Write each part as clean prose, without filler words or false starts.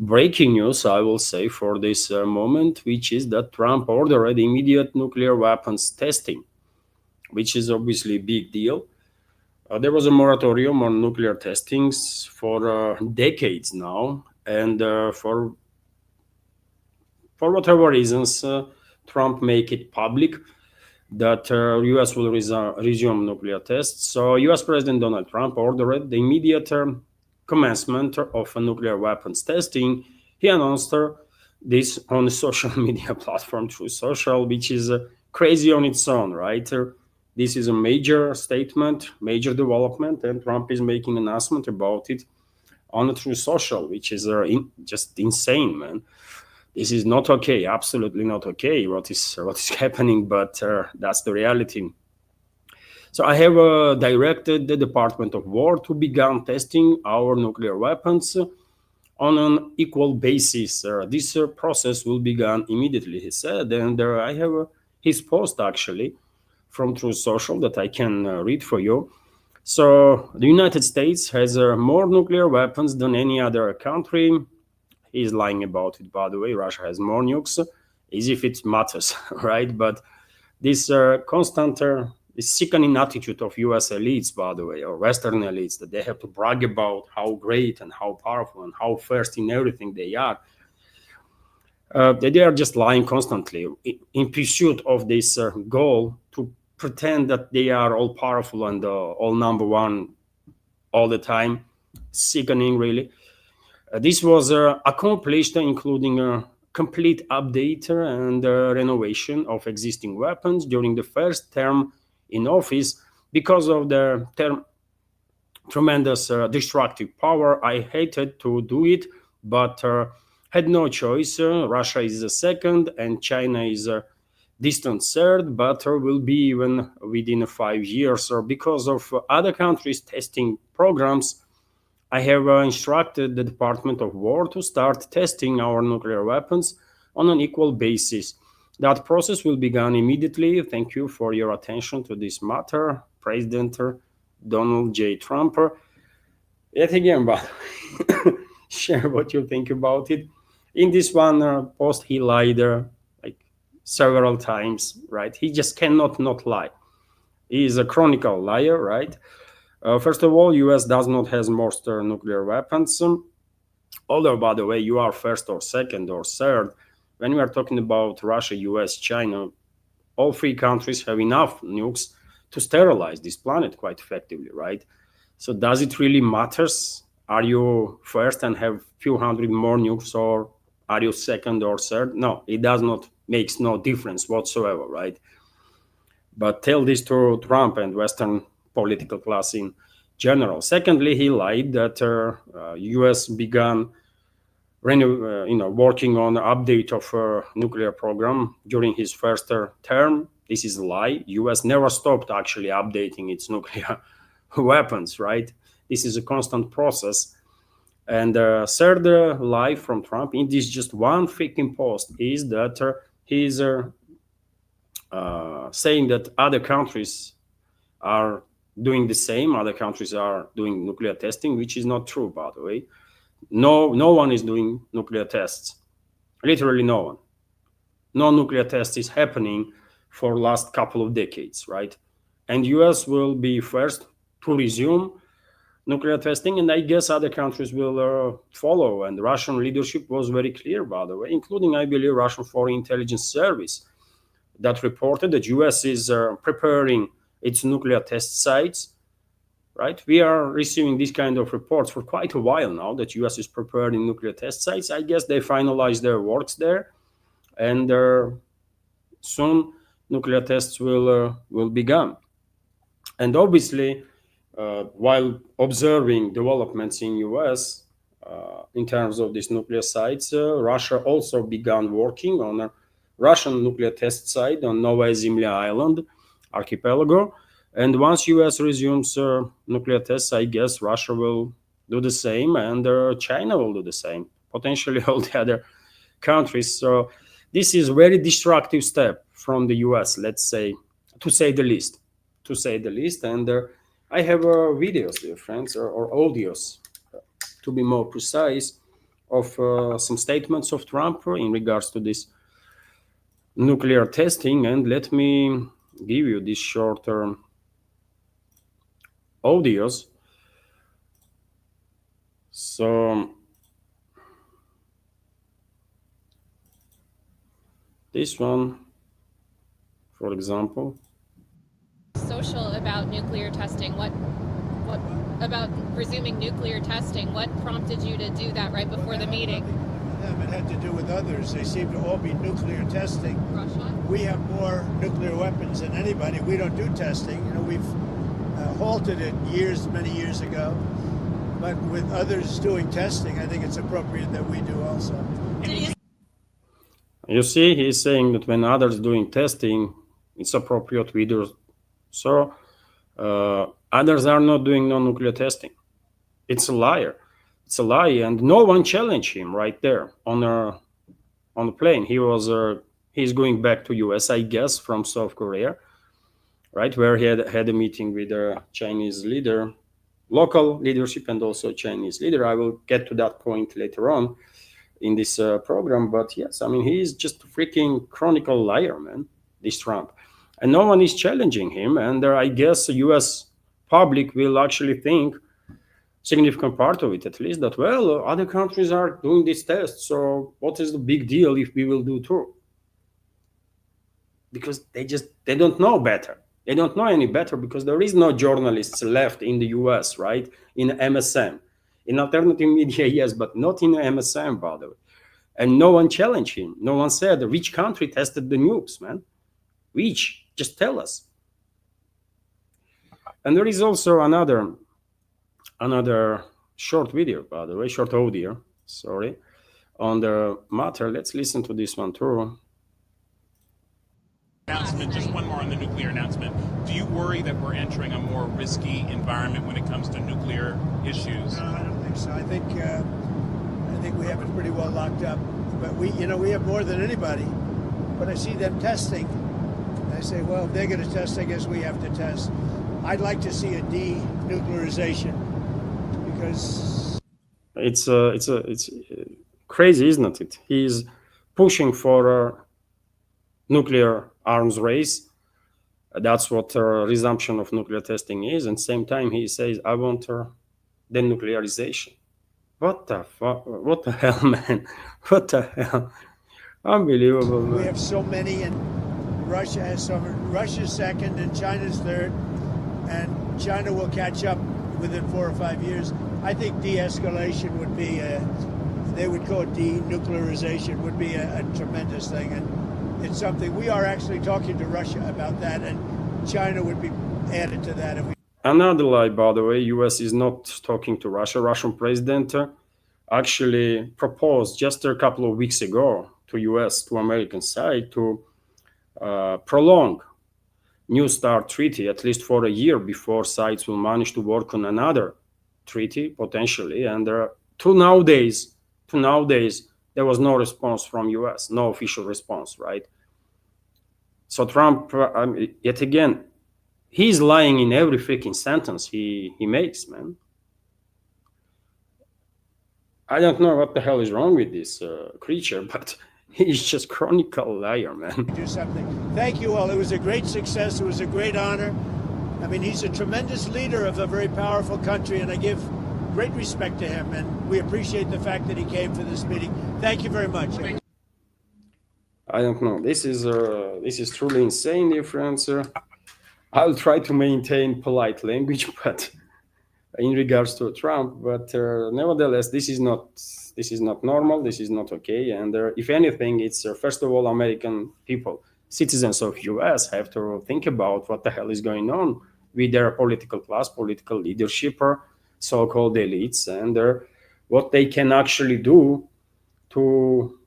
breaking news, I will say, for this moment, which is that Trump ordered immediate nuclear weapons testing, which is obviously a big deal. There was a moratorium on nuclear testings for decades now, and for whatever reasons, Trump make it public that U.S. will resume nuclear tests. So U.S. President Donald Trump ordered the immediate commencement of nuclear weapons testing. He announced this on the social media platform True Social, which is crazy on its own, right? This is a major statement, major development, and Trump is making an announcement about it on True Social, which is just insane, man. This is not okay, absolutely not okay. What is happening, but that's the reality. So I have directed the Department of War to begin testing our nuclear weapons on an equal basis. This process will begin immediately, he said, and I have his post actually from True Social that I can read for you. So the United States has more nuclear weapons than any other country. He's lying about it, by the way. Russia has more nukes, as if it matters, right? But this constant, this sickening attitude of US elites, by the way, or Western elites, that they have to brag about how great and how powerful and how first in everything they are. They are just lying constantly in pursuit of this goal to pretend that they are all powerful and all number one all the time. Sickening, really. This was accomplished including a complete update and renovation of existing weapons during the first term in office because of the tremendous destructive power. I hated to do it, but had no choice. Russia is the second and China is a distant third, but will be even within 5 years. Or because of other countries' testing programs, I have instructed the Department of War to start testing our nuclear weapons on an equal basis. That process will begin immediately. Thank you for your attention to this matter, President Donald J. Trump. Yet again, but share what you think about it. In this one post, he lied like several times, right? He just cannot not lie. He is a chronicle liar, right? First of all, US does not have most nuclear weapons. Although, by the way, you are first or second or third. When we are talking about Russia, US, China, all three countries have enough nukes to sterilize this planet quite effectively, right? So does it really matters? Are you first and have few hundred more nukes, or are you second or third? No, it does not, makes no difference whatsoever, right? But tell this to Trump and Western political class in general. Secondly, he lied that U.S. began working on update of nuclear program during his first term. This is a lie. U.S. never stopped actually updating its nuclear weapons, right? This is a constant process. And third lie from Trump in this just one freaking post is that he's saying that other countries are doing the same. Other countries are doing nuclear testing, which is not true, by the way. No one is doing nuclear tests. Literally no one. No nuclear test is happening for last couple of decades, right? And US will be first to resume nuclear testing, and I guess other countries will follow. And the Russian leadership was very clear, by the way, including, I believe, Russian Foreign Intelligence Service, that reported that US is preparing its nuclear test sites, right? We are receiving these kind of reports for quite a while now that US is preparing nuclear test sites. I guess they finalized their works there, and soon nuclear tests will begin. And obviously, while observing developments in US in terms of these nuclear sites, Russia also began working on a Russian nuclear test site on Novaya Zemlya Island archipelago. And once US resumes nuclear tests, I guess Russia will do the same, and China will do the same, potentially all the other countries. So this is a very destructive step from the US, let's say, to say the least. And I have videos, dear friends, or audios, to be more precise, of some statements of Trump in regards to this nuclear testing, and let me give you these short-term audios. So this one, for example. Social about nuclear testing. What about resuming nuclear testing? What prompted you to do that right before the meeting? It had to do with others. They seem to all be nuclear testing. Russia? We have more nuclear weapons than anybody. We don't do testing. You know, we've halted it many years ago. But with others doing testing, I think it's appropriate that we do also. You see, he's saying that when others doing testing, it's appropriate we do. So others are not doing non-nuclear testing. It's a liar. It's a lie, and no one challenged him right there on the plane. He's going back to US, I guess, from South Korea, right, where he had a meeting with a Chinese leader, local leadership, and also Chinese leader. I will get to that point later on in this program. But yes, I mean, he's just a freaking chronicle liar, man, this Trump. And no one is challenging him. And I guess the US public will actually think, significant part of it at least, that, well, other countries are doing this test, so what is the big deal if we will do too? Because they don't know better. They don't know any better, because there is no journalists left in the US, right? In MSM. In alternative media, yes, but not in MSM, by the way. And no one challenged him. No one said, which country tested the nukes, man? Which? Just tell us. And there is also another short video, by the way, short audio, sorry, on the matter. Let's listen to this one too. Announcement, just one more on the nuclear announcement. Do you worry that we're entering a more risky environment when it comes to nuclear issues? No, I don't think so. I think we have it pretty well locked up. But we have more than anybody. But I see them testing. I say, well, if they're going to test, I guess we have to test. I'd like to see a denuclearization, because it's crazy, isn't it? He's pushing for a nuclear arms race. That's what resumption of nuclear testing is. And same time, he says, I want denuclearization. What the fuck? What the hell, man? What the hell? Unbelievable, man. We have so many, and Russia has some. Russia's second, and China's third, and China will catch up within 4 or 5 years. I think de-escalation would be, they would call it denuclearization, would be a tremendous thing. And it's something we are actually talking to Russia about that, and China would be added to that. Another lie, by the way, US is not talking to Russia. Russian president actually proposed just a couple of weeks ago to US, to American side, to prolong New START treaty at least for a year before sides will manage to work on another treaty potentially. And to nowadays, there was no response from US, no official response, right? So Trump, yet again, he's lying in every freaking sentence he makes, man. I don't know what the hell is wrong with this creature, but he's just chronicle liar, man. Do something. Thank you all. It was a great success. It was a great honor. I mean, he's a tremendous leader of a very powerful country, and I give great respect to him, and we appreciate the fact that he came for this meeting. Thank you very much. I don't know. This is truly insane, dear friends. I'll try to maintain polite language, but in regards to Trump, but nevertheless, this is not normal. This is not okay. And if anything, it's first of all, American people, citizens of US, have to think about what the hell is going on with their political class, political leadership, or so-called elites, and what they can actually do to,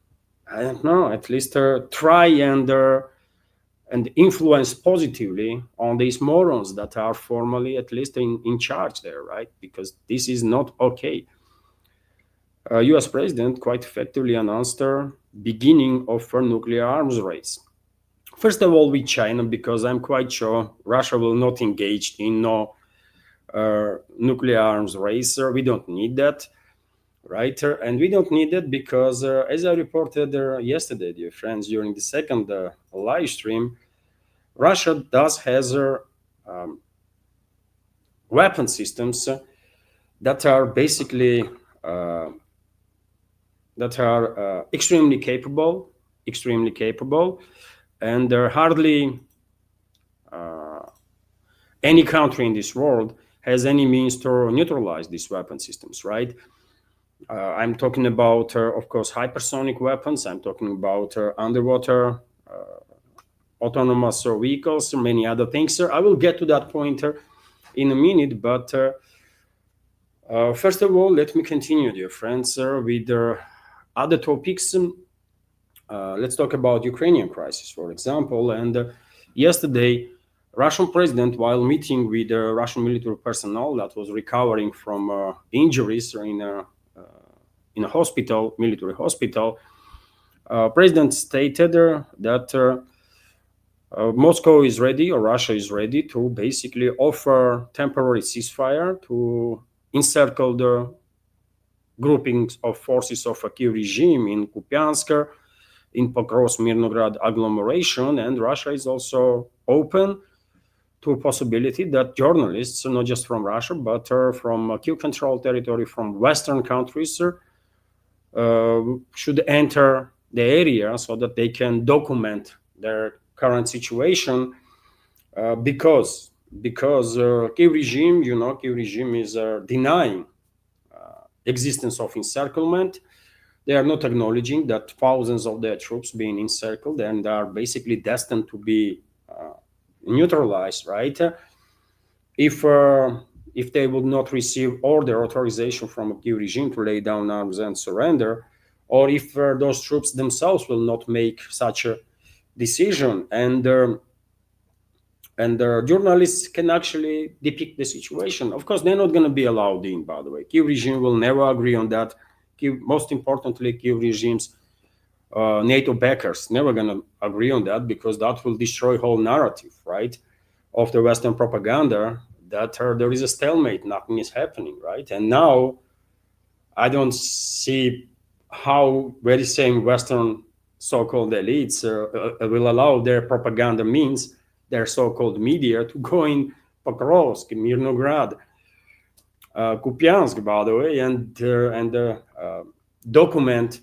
I don't know, at least try and influence positively on these morons that are formally at least in charge there, right? Because this is not okay. US president quite effectively announced the beginning of a nuclear arms race. First of all, with China, because I'm quite sure Russia will not engage in no nuclear arms race. We don't need that. right? And we don't need it because, as I reported yesterday, dear friends, during the second live stream, Russia does has weapon systems that are basically extremely capable, and there are hardly any country in this world has any means to neutralize these weapon systems, right? I'm talking about, of course, hypersonic weapons. I'm talking about underwater autonomous vehicles, many other things. I will get to that point in a minute, but first of all, let me continue, dear friends, with other topics. Let's talk about Ukrainian crisis, for example. And yesterday, Russian president, while meeting with Russian military personnel that was recovering from injuries in a hospital, military hospital, president stated that Moscow is ready, or Russia is ready, to basically offer temporary ceasefire to encircle the groupings of forces of a Kiev regime in Kupiansk, in Pokrovsk-Mirnograd agglomeration, and Russia is also open to a possibility that journalists, not just from Russia, but from Kiev-controlled territory, from Western countries, should enter the area so that they can document their current situation, because Kiev regime, Kiev regime is denying existence of encirclement. They are not acknowledging that thousands of their troops being encircled and are basically destined to be neutralized, right? If they would not receive order authorization from a Kiev regime to lay down arms and surrender, or if those troops themselves will not make such a decision, and journalists can actually depict the situation. Of course, they're not going to be allowed in, by the way. Kiev regime will never agree on that. Most importantly, Kiev regime's NATO backers never going to agree on that, because that will destroy whole narrative, right, of the Western propaganda that there is a stalemate, nothing is happening, right? And now I don't see how very same Western so-called elites will allow their propaganda means, their so-called media, to go in Pokrovsk, Mirnograd, Kupiansk, by the way, and document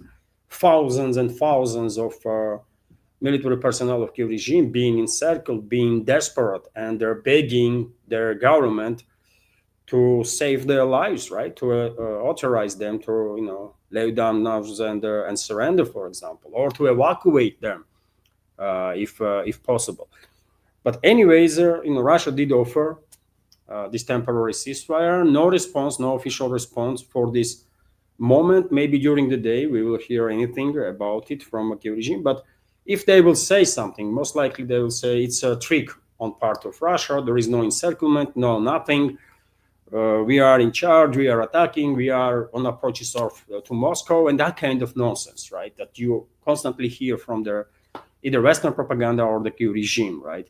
thousands and thousands of military personnel of Kiev regime being encircled, being desperate, and they're begging their government to save their lives, right? To authorize them to, lay down arms and surrender, for example, or to evacuate them if possible. But anyways, Russia did offer this temporary ceasefire. No response, no official response for this moment. Maybe during the day we will hear anything about it from a Kiev regime. But if they will say something, most likely they will say it's a trick on part of Russia. There is no encirclement, no nothing. We are in charge, we are attacking, we are on approaches to Moscow, and that kind of nonsense, right? That you constantly hear from either Western propaganda or the Kiev regime, right?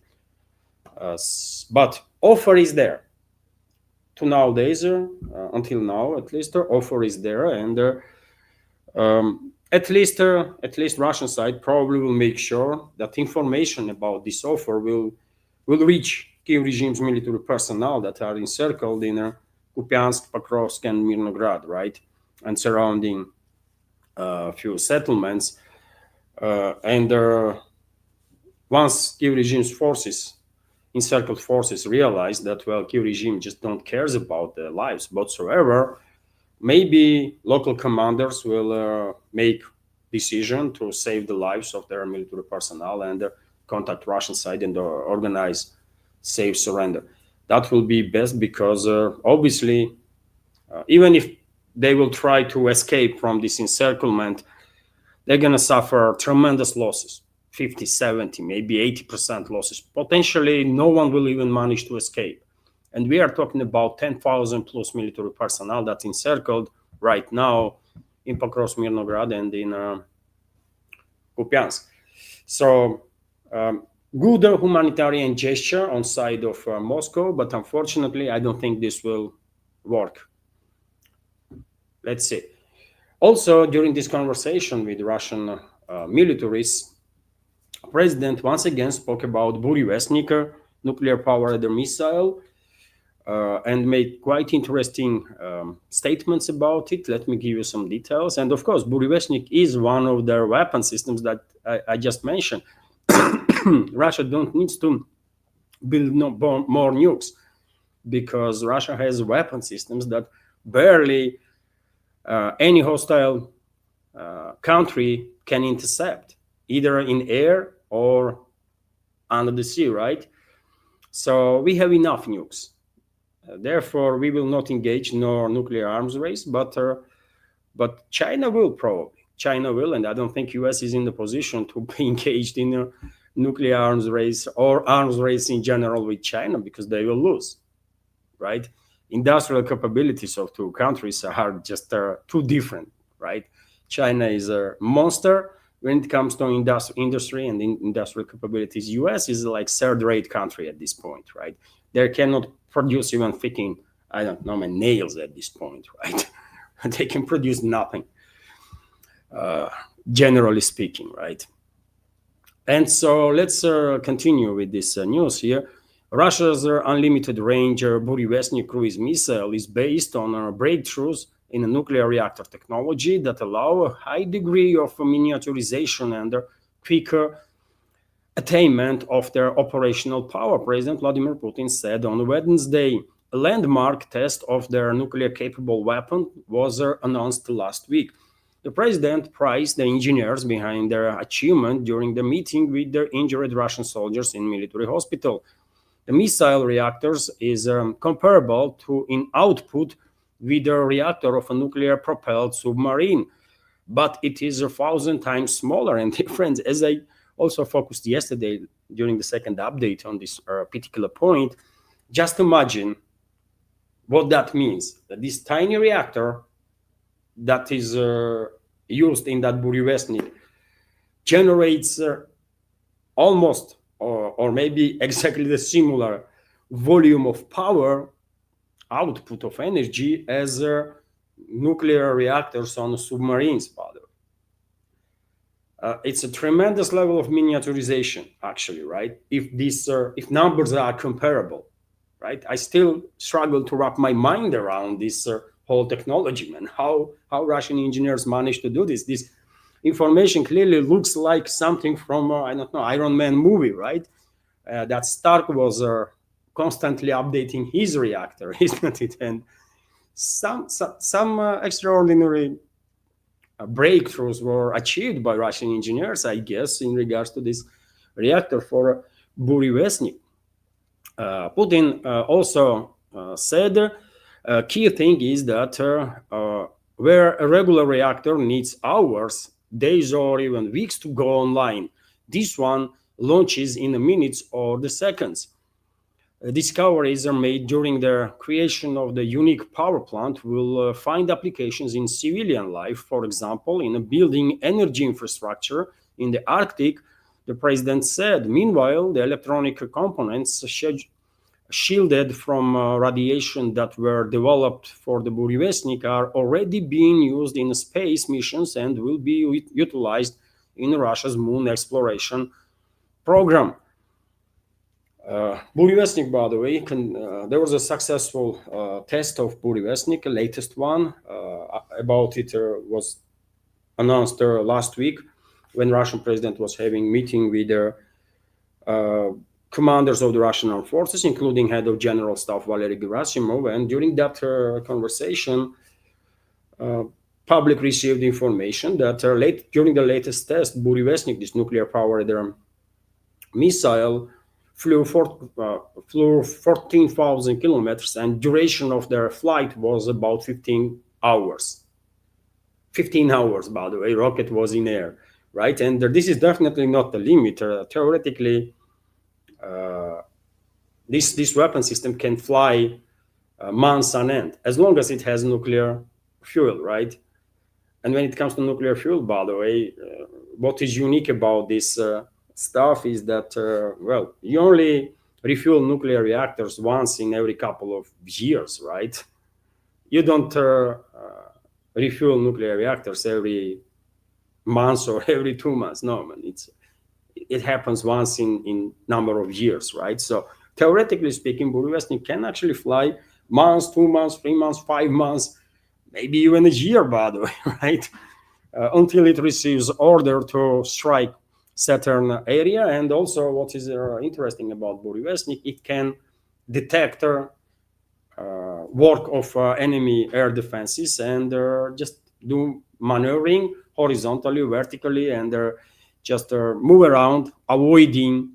But offer is there. To nowadays, until now, at least, offer is there, and at least Russian side probably will make sure that information about this offer will reach Kiev regime's military personnel that are encircled in Kupiansk, Pokrovsk, and Mirnograd, right, and surrounding few settlements. And once Kiev regime's forces, encircled forces, realize that, well, Kiev regime just don't cares about their lives whatsoever, maybe local commanders will make decision to save the lives of their military personnel and contact Russian side and organize safe surrender. That will be best, because obviously, even if they will try to escape from this encirclement, they're going to suffer tremendous losses, 50, 70, maybe 80% losses. Potentially, no one will even manage to escape. And we are talking about 10,000 plus military personnel that's encircled right now in Pokrovsk, Mirnograd, and in Kupiansk. So, good humanitarian gesture on side of Moscow, but unfortunately, I don't think this will work. Let's see. Also, during this conversation with Russian militaries, President once again spoke about Burevestnik nuclear-powered missile and made quite interesting statements about it. Let me give you some details. And of course, Burevestnik is one of their weapon systems that I just mentioned. Russia don't need to build more nukes because Russia has weapon systems that barely any hostile country can intercept, either in air or under the sea, right? So we have enough nukes. Therefore, we will not engage in a nuclear arms race, but China will probably. China will, and I don't think US is in the position to be engaged in a nuclear arms race or arms race in general with China because they will lose, right? Industrial capabilities of two countries are just too different, right? China is a monster when it comes to industry and industrial capabilities. US is like third-rate country at this point, right? They cannot produce even fitting, I don't know, my nails at this point, right? They can produce nothing, generally speaking, right? And so let's continue with this news here. Russia's unlimited range Burevestnik cruise missile is based on breakthroughs in a nuclear reactor technology that allow a high degree of miniaturization and quicker attainment of their operational power, President Vladimir Putin said on Wednesday. A landmark test of their nuclear-capable weapon was announced last week. The president praised the engineers behind their achievement during the meeting with the injured Russian soldiers in military hospital. The missile reactors is comparable to in output with the reactor of a nuclear-propelled submarine, but it is 1,000 times smaller and different. As I also focused yesterday during the second update on this particular point, just imagine what that means. That this tiny reactor that is used in that Burevestnik generates almost or maybe exactly the similar volume of power, output of energy as nuclear reactors on submarines, by the way. It's a tremendous level of miniaturization, actually, right? If numbers are comparable, right? I still struggle to wrap my mind around this whole technology, man. How Russian engineers managed to do this? This information clearly looks like something from I don't know, Iron Man movie, right? That Stark was constantly updating his reactor, isn't it? And some extraordinary breakthroughs were achieved by Russian engineers, I guess, in regards to this reactor for Burevestnik. Putin also said a key thing is that where a regular reactor needs hours, days, or even weeks to go online, this one launches in minutes or the seconds. Discoveries are made during the creation of the unique power plant will find applications in civilian life, for example, in building energy infrastructure in the Arctic, the president said. Meanwhile, the electronic components shielded from radiation that were developed for the Burevestnik are already being used in space missions and will be utilized in Russia's moon exploration program. Burevestnik, by the way, there was a successful test of Burevestnik, the latest one. About it was announced last week when Russian president was having meeting with commanders of the Russian armed forces, including head of general staff Valery Gerasimov. And during that conversation, public received information that during the latest test, Burevestnik, this nuclear-powered missile, flew 14,000 kilometers, and duration of their flight was about 15 hours. 15 hours, by the way, rocket was in air, right? And this is definitely not the limit. Theoretically, this weapon system can fly months on end, as long as it has nuclear fuel, right? And when it comes to nuclear fuel, by the way, what is unique about this stuff is that, well, you only refuel nuclear reactors once in every couple of years, right? You don't refuel nuclear reactors every month or every 2 months. No, man, it happens once in number of years, right? So theoretically speaking, Burevestnik can actually fly months, 2 months, 3 months, 5 months, maybe even a year, by the way, right? Until it receives order to strike certain area. And also, what is interesting about Burevestnik, it can detect work of enemy air defenses and just do maneuvering horizontally, vertically, and just move around, avoiding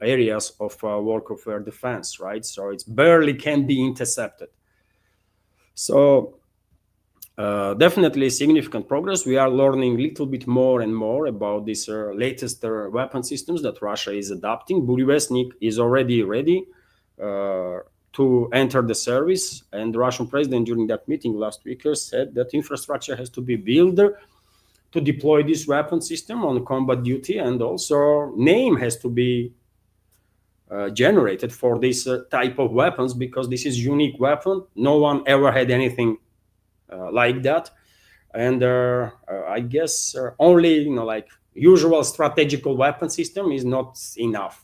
areas of work of air defense, right? So it barely can be intercepted. So definitely significant progress. We are learning a little bit more and more about these latest weapon systems that Russia is adopting. Burevestnik is already ready to enter the service, and the Russian president during that meeting last week said that infrastructure has to be built to deploy this weapon system on combat duty, and also name has to be generated for this type of weapons, because this is unique weapon. No one ever had anything like that. And I guess only like usual strategical weapon system is not enough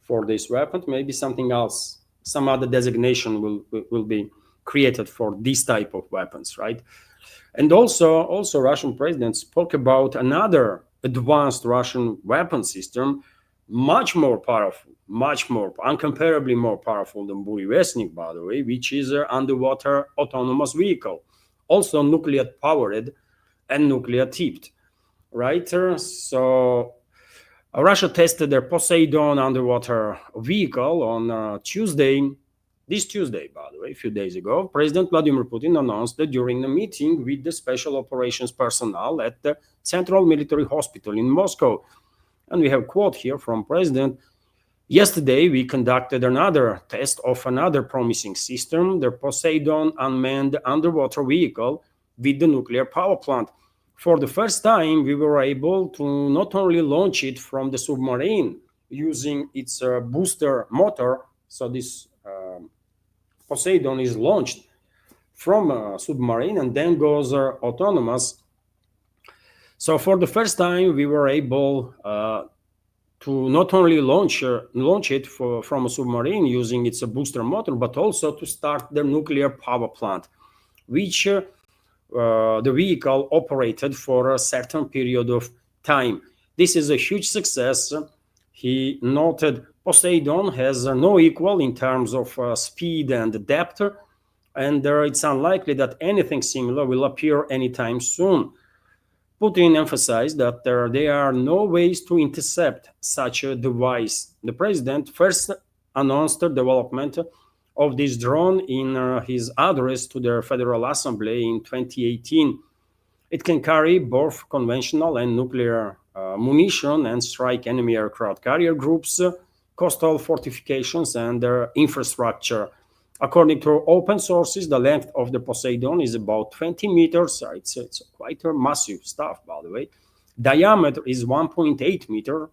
for this weapon. Maybe something else, some other designation will be created for this type of weapons, right? And also Russian president spoke about another advanced Russian weapon system, much more powerful, much more incomparably more powerful than Burevestnik, by the way, which is an underwater autonomous vehicle, also nuclear powered and nuclear tipped, right? So Russia tested their Poseidon underwater vehicle on this Tuesday, by the way, a few days ago. President Vladimir Putin announced that during a meeting with the special operations personnel at the Central Military Hospital in Moscow. And we have a quote here from President. Yesterday, we conducted another test of another promising system, the Poseidon unmanned underwater vehicle with the nuclear power plant. For the first time, we were able to not only launch it from the submarine using its booster motor. So this Poseidon is launched from a submarine and then goes autonomous. So for the first time, we were able to not only launch it from a submarine using its booster motor, but also to start the nuclear power plant, which the vehicle operated for a certain period of time. This is a huge success. He noted Poseidon has no equal in terms of speed and depth, and it's unlikely that anything similar will appear anytime soon. Putin emphasized that there are no ways to intercept such a device. The president first announced the development of this drone in his address to the Federal Assembly in 2018. It can carry both conventional and nuclear munition and strike enemy aircraft carrier groups, coastal fortifications, and infrastructure. According to open sources, the length of the Poseidon is about 20 meters. It's quite a massive stuff, by the way. Diameter is 1.8 meter,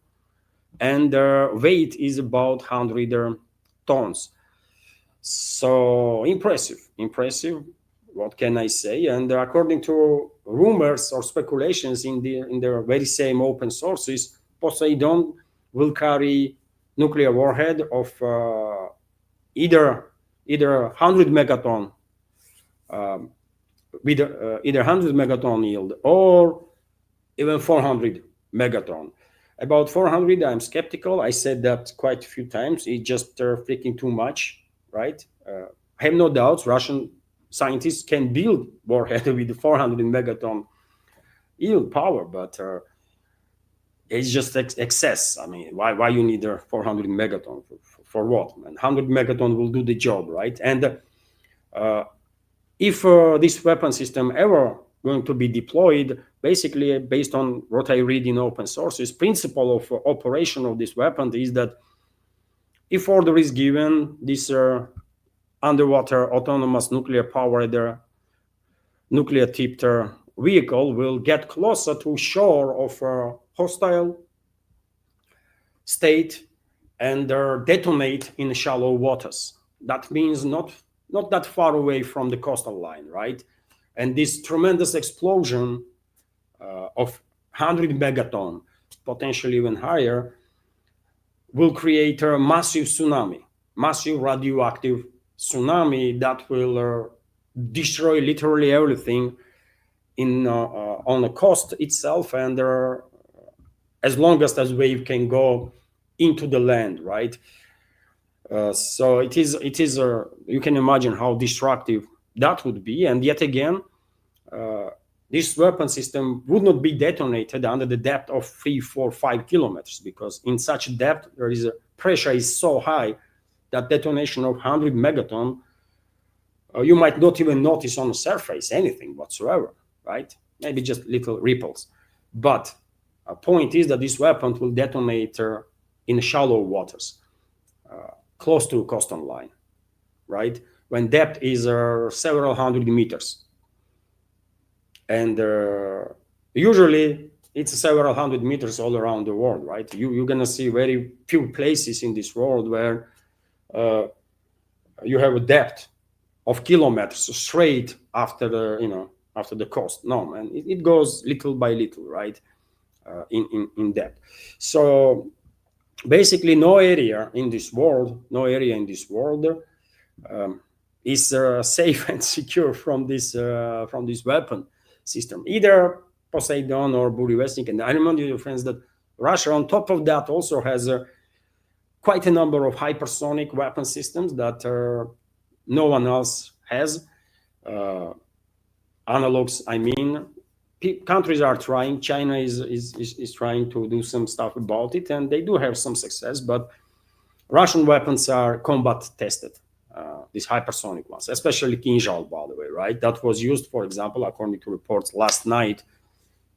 and weight is about 100 tons. So impressive. What can I say? And according to rumors or speculations in the very same open sources, Poseidon will carry nuclear warhead of either 100 megaton with either 100 megaton yield or even 400 megaton. About 400, I'm skeptical. I said that quite a few times. It's just freaking too much, right? I have no doubts Russian scientists can build warhead with 400 megaton yield power, but it's just excess. I mean, why you need 400 megaton for what? And 100 megaton will do the job, right? And if this weapon system ever going to be deployed, basically based on what I read in open sources, principle of operation of this weapon is that if order is given, this underwater autonomous nuclear powered nuclear tipped vehicle will get closer to shore of a hostile state and detonate in shallow waters. That means not that far away from the coastal line, right? And this tremendous explosion of 100 megaton, potentially even higher, will create a massive tsunami, massive radioactive tsunami that will destroy literally everything on the coast itself, and as longest as wave can go into the land, right? So it is you can imagine how destructive that would be. And yet again, this weapon system would not be detonated under the depth of 3, 4, 5 kilometers, because in such depth there is a pressure is so high that detonation of 100 megaton, you might not even notice on the surface anything whatsoever, right? Maybe just little ripples. But a point is that this weapon will detonate in shallow waters, close to coastal line, right? When depth is several hundred meters. And usually it's several hundred meters all around the world, right? You're gonna see very few places in this world where you have a depth of kilometers straight after the coast. No, man, it goes little by little, right? In depth. So basically, no area in this world is safe and secure from this weapon system, either Poseidon or Burevestnik. And I remind you, friends, that Russia, on top of that, also has quite a number of hypersonic weapon systems that no one else has. Analogs, I mean, countries are trying. China is trying to do some stuff about it, and they do have some success. But Russian weapons are combat tested. These hypersonic ones, especially Kinzhal, by the way, right? That was used, for example, according to reports last night,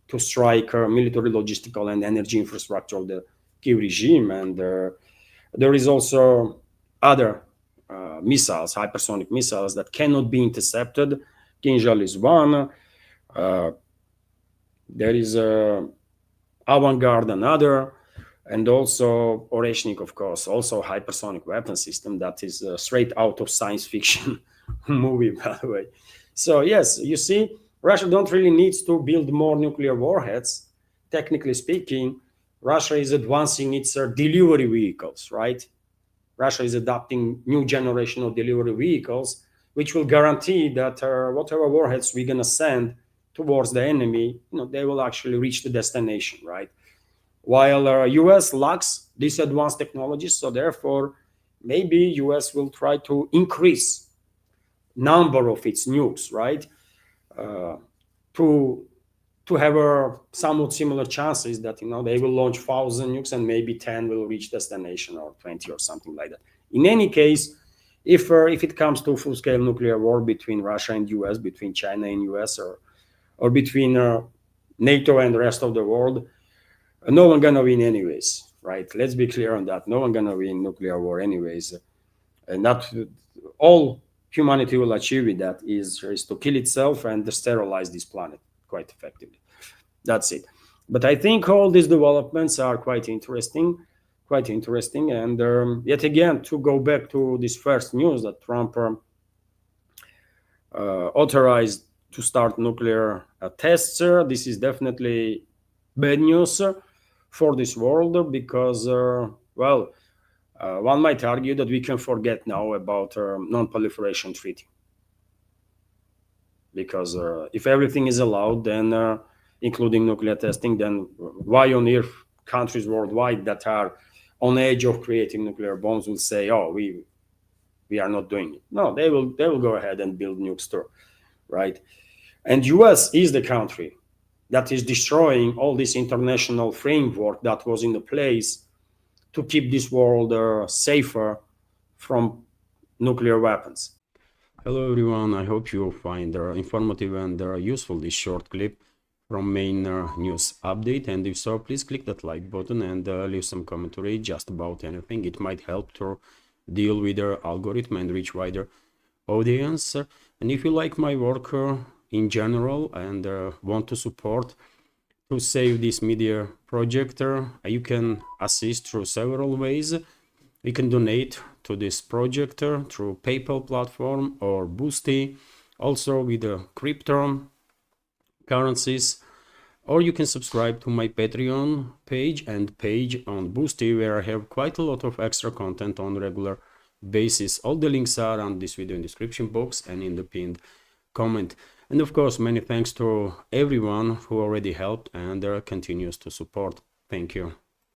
to strike military, logistical, and energy infrastructure of the Kiev regime. And there is also other missiles, hypersonic missiles, that cannot be intercepted. Kinzhal is one. There is Avangard, another. And also Oreshnik, of course, also hypersonic weapon system that is straight out of science fiction movie, by the way. So yes, you see, Russia don't really need to build more nuclear warheads. Technically speaking, Russia is advancing its delivery vehicles, right? Russia is adopting new generation of delivery vehicles, which will guarantee that whatever warheads we're gonna send towards the enemy, they will actually reach the destination, right? While US lacks these advanced technologies, so therefore maybe US will try to increase number of its nukes, right? To have somewhat similar chances that they will launch 1,000 nukes and maybe 10 will reach destination, or 20 or something like that. In any case, if it comes to full-scale nuclear war between Russia and US, between China and US, or between NATO and the rest of the world, no one gonna win anyways, right? Let's be clear on that. No one gonna win nuclear war anyways. And not all humanity will achieve with that is to kill itself and sterilize this planet quite effectively. That's it. But I think all these developments are quite interesting. And yet again, to go back to this first news that Trump authorized to start nuclear tests, this is definitely bad news for this world, because one might argue that we can forget now about non-proliferation treaty, because if everything is allowed, then including nuclear testing, then why on earth countries worldwide that are on the edge of creating nuclear bombs will say, oh, we are not doing it? No, they will go ahead and build nukes too, right? And US is the country that is destroying all this international framework that was in the place to keep this world safer from nuclear weapons. Hello everyone, I hope you find informative and useful this short clip from main news update, and if so, please click that like button and leave some commentary just about anything. It might help to deal with the algorithm and reach wider audience. And if you like my work in general and want to support to save this media project, you can assist through several ways. You can donate to this project through PayPal platform or Boosty, also with the crypto currencies, or you can subscribe to my Patreon page and page on Boosty, where I have quite a lot of extra content on regular basis. All the links are on this video in description box and in the pinned comment. And of course, many thanks to everyone who already helped and continues to support. Thank you.